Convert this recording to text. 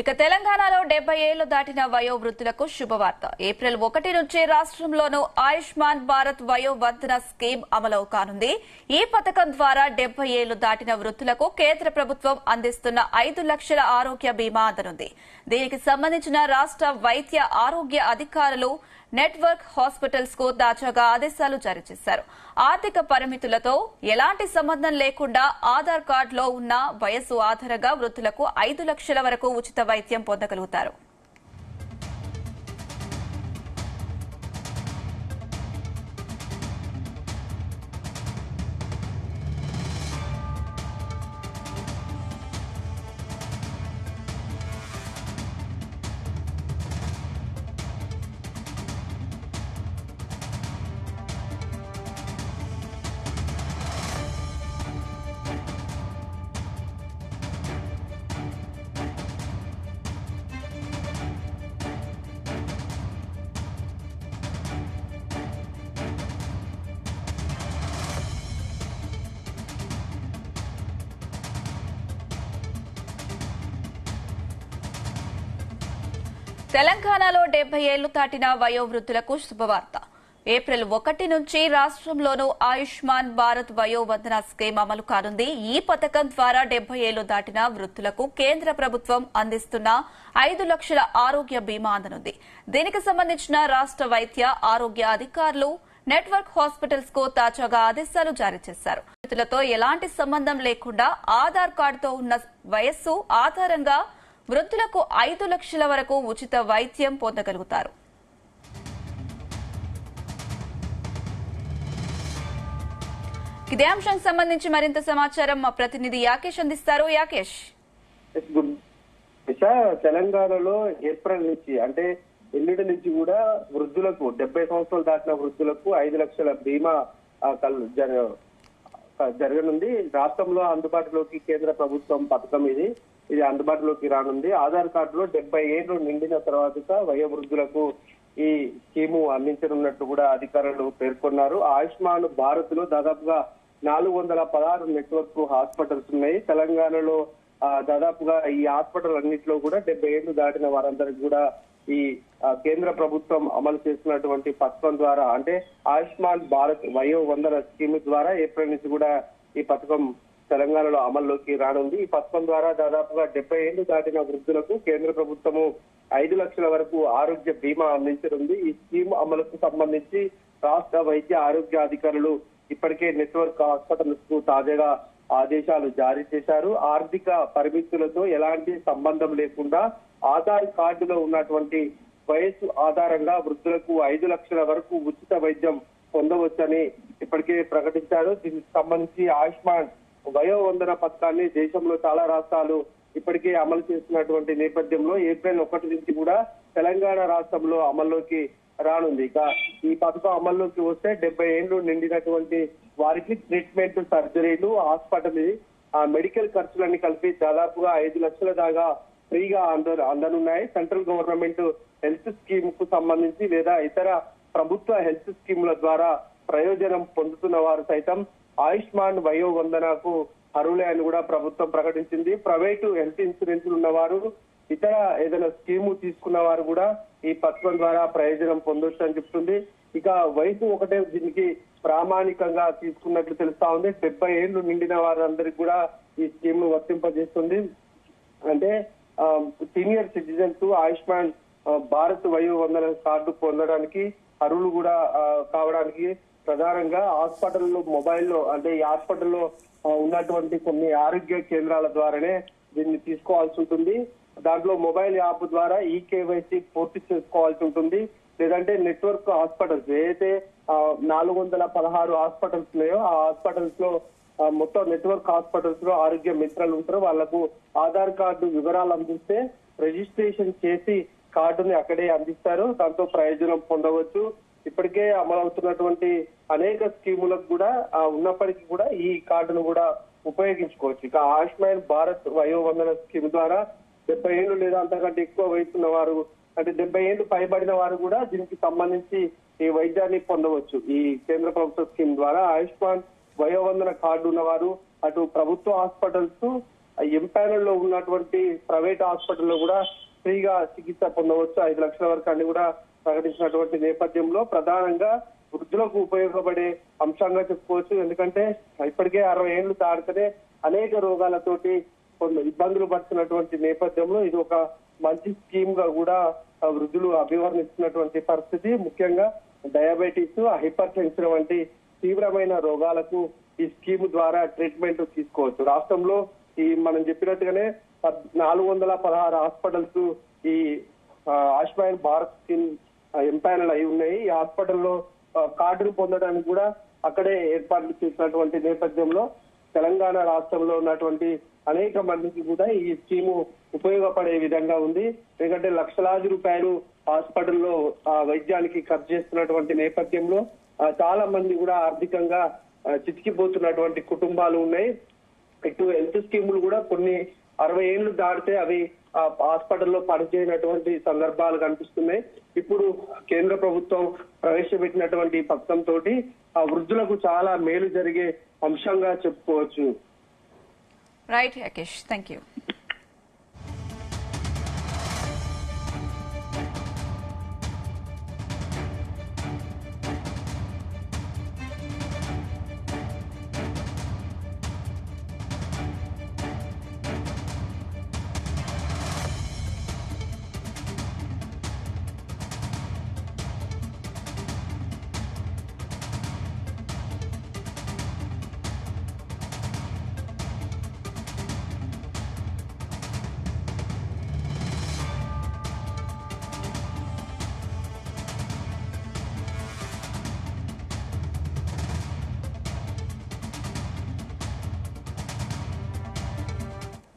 ఇక తెలంగాణలో 70 ఏళ్లు దాటిన వయోవృద్ధులకు శుభవార్త. ఏప్రిల్ 1 నుంచి రాష్ట్రంలోనూ ఆయుష్మాన్ భారత్ వయోవర్ధన స్కీమ్ అమలు కానుంది. ఈ పథకం ద్వారా 70 ఏళ్లు దాటిన వృద్ధులకు కేంద్ర ప్రభుత్వం అందిస్తున్న 5 లక్షల ఆరోగ్య బీమా అందనుంది. దీనికి సంబంధించిన రాష్ట్ర వైద్య ఆరోగ్య అధికారులు నెట్వర్క్ హాస్పిటల్స్ కు తాజాగా ఆదేశాలు జారీ చేశారు. ఆర్థిక పరిమితులతో ఎలాంటి సంబంధం లేకుండా ఆధార్ కార్డులో ఉన్న వయస్సు ఆధారంగా వృద్ధులకు 5 లక్షల వరకు ఉచిత వైద్యం పొందగలుగుతారు. తెలంగాణలో 70 ఏళ్లు దాటిన వయోవృద్ధులకు శుభవార్త. ఏప్రిల్ 1 నుంచి రాష్ట్రంలోనూ ఆయుష్మాన్ భారత్ వయోవర్ధన స్కీమ్ అమలు కానుంది. ఈ పథకం ద్వారా 70 ఏళ్లు దాటిన వృద్ధులకు కేంద్ర ప్రభుత్వం అందిస్తున్న 5 లక్షల ఆరోగ్య బీమా అందనుంది. దీనికి సంబంధించిన రాష్ట్ర వైద్య ఆరోగ్య అధికారులు నెట్వర్క్ హాస్పిటల్స్ కు తాజాగా ఆదేశాలు జారీ చేశారు. వృద్ధులతో ఎలాంటి సంబంధం లేకుండా ఆధార్ కార్డుతో ఉన్న వయస్సు ఆధారంగా వృద్ధులకు 5 లక్షల వరకు ఉచిత వైద్యం పొందగలుగుతారు. ఇదే అంశానికి సంబంధించి మరింత సమాచారం మా ప్రతినిధి యాకేష్ అందిస్తారు. యాకేష్, తెలంగాణలో ఏప్రిల్ నుంచి అంటే ఎల్లుండి నుంచి కూడా వృద్ధులకు 70 సంవత్సరాలు దాటిన వృద్ధులకు 5 లక్షల బీమా జరగనుంది. రాష్ట్రంలో అందుబాటులోకి కేంద్ర ప్రభుత్వం పథకం ఇది అందుబాటులోకి రానుంది. ఆధార్ కార్డులో 70 ఏళ్లు నిండిన తర్వాత వయోవృద్ధులకు ఈ స్కీము అందించనున్నట్టు కూడా అధికారులు పేర్కొన్నారు. ఆయుష్మాన్ భారత్ లో దాదాపుగా 416 నెట్వర్క్ హాస్పిటల్స్ ఉన్నాయి. తెలంగాణలో దాదాపుగా ఈ హాస్పిటల్ అన్నింటిలో కూడా 70 ఏళ్లు దాటిన వారందరికీ కూడా ఈ కేంద్ర ప్రభుత్వం అమలు చేస్తున్నటువంటి పథకం ద్వారా అంటే ఆయుష్మాన్ భారత్ వయోవందన స్కీమ్ ద్వారా ఏప్రిల్ నుంచి కూడా ఈ పథకం తెలంగాణలో అమల్లోకి రానుంది. ఈ పథకం ద్వారా దాదాపుగా 70 ఏళ్లు దాటిన వృద్ధులకు కేంద్ర ప్రభుత్వము 5 లక్షల వరకు ఆరోగ్య బీమా అందించనుంది. ఈ స్కీమ్ అమలుకు సంబంధించి రాష్ట్ర వైద్య ఆరోగ్య అధికారులు ఇప్పటికే నెట్వర్క్ హాస్పిటల్స్ కు తాజాగా ఆదేశాలు జారీ చేశారు. ఆర్థిక పరిమితులతో ఎలాంటి సంబంధం లేకుండా ఆధార్ కార్డులో ఉన్నటువంటి వయస్సు ఆధారంగా వృద్ధులకు 5 లక్షల వరకు ఉచిత వైద్యం పొందవచ్చని ఇప్పటికే ప్రకటించారు. దీనికి సంబంధించి ఆయుష్మాన్ వయోవందన పథకాన్ని దేశంలో చాలా రాష్ట్రాలు ఇప్పటికే అమలు చేస్తున్నటువంటి నేపథ్యంలో ఏప్రిల్ 1 నుంచి కూడా తెలంగాణ రాష్ట్రంలో అమల్లోకి రానుంది. ఇక ఈ పథకం అమల్లోకి వస్తే 70 ఏళ్లు నిండినటువంటి వారికి ట్రీట్మెంట్, సర్జరీలు, హాస్పిటల్ మెడికల్ ఖర్చులన్నీ కలిపి దాదాపుగా 5 లక్షల దాకా ఫ్రీగా అందనున్నాయి. సెంట్రల్ గవర్నమెంట్ హెల్త్ స్కీమ్ కు సంబంధించి లేదా ఇతర ప్రభుత్వ హెల్త్ స్కీముల ద్వారా ప్రయోజనం పొందుతున్న వారు సైతం ఆయుష్మాన్ వయోవందనకు అర్హులే అని కూడా ప్రభుత్వం ప్రకటించింది. ప్రైవేటు హెల్త్ ఇన్సూరెన్స్ ఉన్నవారు, ఇతర ఏదైనా స్కీము తీసుకున్న వారు కూడా ఈ పథకం ద్వారా ప్రయోజనం పొందొచ్చు అని చెప్తుంది. ఇక వయసు ఒకటే దీనికి ప్రామాణికంగా తీసుకున్నట్లు తెలుస్తా ఉంది. 70 ఏళ్లు నిండిన వారందరికీ కూడా ఈ స్కీమ్ ను వర్తింపజేస్తుంది. అంటే senior citizens Ayushman Bharat Vayovandana card పొందడానికి అర్హులు కూడా కావడానికి ప్రధానంగా హాస్పిటల్లో మొబైల్లో అంటే ఈ హాస్పిటల్లో ఉన్నటువంటి కొన్ని ఆరోగ్య కేంద్రాల ద్వారానే దీన్ని తీసుకోవాల్సి ఉంటుంది. దాంట్లో మొబైల్ యాప్ ద్వారా ఈకేవైసీ పూర్తి చేసుకోవాల్సి ఉంటుంది. లేదంటే నెట్వర్క్ హాస్పిటల్స్ ఏదైతే 416 హాస్పిటల్స్ ఉన్నాయో ఆ హాస్పిటల్స్ లో మొత్తం నెట్వర్క్ హాస్పిటల్స్ లో ఆరోగ్య మిత్రులు ఉంటారు. వాళ్లకు ఆధార్ కార్డు వివరాలు అందిస్తే రిజిస్ట్రేషన్ చేసి కార్డుని అక్కడే అందిస్తారు. దాంతో ప్రయోజనం పొందవచ్చు. ఇప్పటికే అమలవుతున్నటువంటి అనేక స్కీములకు కూడా ఉన్నప్పటికీ కూడా ఈ కార్డును కూడా ఉపయోగించుకోవచ్చు. ఇక ఆయుష్మాన్ భారత్ వయోవందన స్కీమ్ ద్వారా 70 ఏళ్లు లేదా అంతకంటే ఎక్కువ వయసు ఉన్న వారు అంటే 70 ఏళ్లు పైబడిన వారు కూడా దీనికి సంబంధించి ఈ వైద్యాన్ని పొందవచ్చు. ఈ కేంద్ర ప్రభుత్వ స్కీమ్ ద్వారా ఆయుష్మాన్ వయోవందన కార్డు ఉన్నవారు అటు ప్రభుత్వ హాస్పిటల్స్ ఎంపానల్ లో ఉన్నటువంటి ప్రైవేట్ హాస్పిటల్లో కూడా ఫ్రీగా చికిత్స పొందవచ్చు. 5 లక్షల వరకు అని కూడా ప్రకటించినటువంటి నేపథ్యంలో ప్రధానంగా వృద్ధులకు ఉపయోగపడే అంశంగా చెప్పుకోవచ్చు. ఎందుకంటే ఇప్పటికే 60 ఏళ్లు దాటితేనే అనేక రోగాలతోటి కొన్ని ఇబ్బందులు పడుతున్నటువంటి నేపథ్యంలో ఇది ఒక మంచి స్కీమ్ గా కూడా వృద్ధులు అభివర్ణిస్తున్నటువంటి పరిస్థితి. ముఖ్యంగా డయాబెటీస్, హైపర్ టెన్షన్ వంటి తీవ్రమైన రోగాలకు ఈ స్కీమ్ ద్వారా ట్రీట్మెంట్ తీసుకోవచ్చు. రాష్ట్రంలో ఈ మనం చెప్పినట్టుగానే 416 హాస్పిటల్స్ ఈ ఆయుష్మాన్ భారత్ స్కీమ్ ఎంపానల్ అయి ఉన్నాయి. ఈ హాస్పిటల్లో కార్డులు పొందడానికి కూడా అక్కడే ఏర్పాట్లు చేసినటువంటి నేపథ్యంలో తెలంగాణ రాష్ట్రంలో ఉన్నటువంటి అనేక మందికి కూడా ఈ స్కీము ఉపయోగపడే విధంగా ఉంది. ఎందుకంటే లక్షలాది రూపాయలు హాస్పిటల్లో వైద్యానికి ఖర్చు చేస్తున్నటువంటి నేపథ్యంలో చాలా మంది కూడా ఆర్థికంగా చితికిపోతున్నటువంటి కుటుంబాలు ఉన్నాయి. ఇటు హెల్త్ స్కీములు కూడా కొన్ని 60 ఏళ్లు దాటితే అవి హాస్పిటల్లో పనిచేయనటువంటి సందర్భాలు కనిపిస్తున్నాయి. ఇప్పుడు కేంద్ర ప్రభుత్వం ప్రవేశపెట్టినటువంటి పథకం తోటి ఆ వృద్ధులకు చాలా మేలు జరిగే అంశంగా చెప్పుకోవచ్చు. Right, Rakesh, thank you.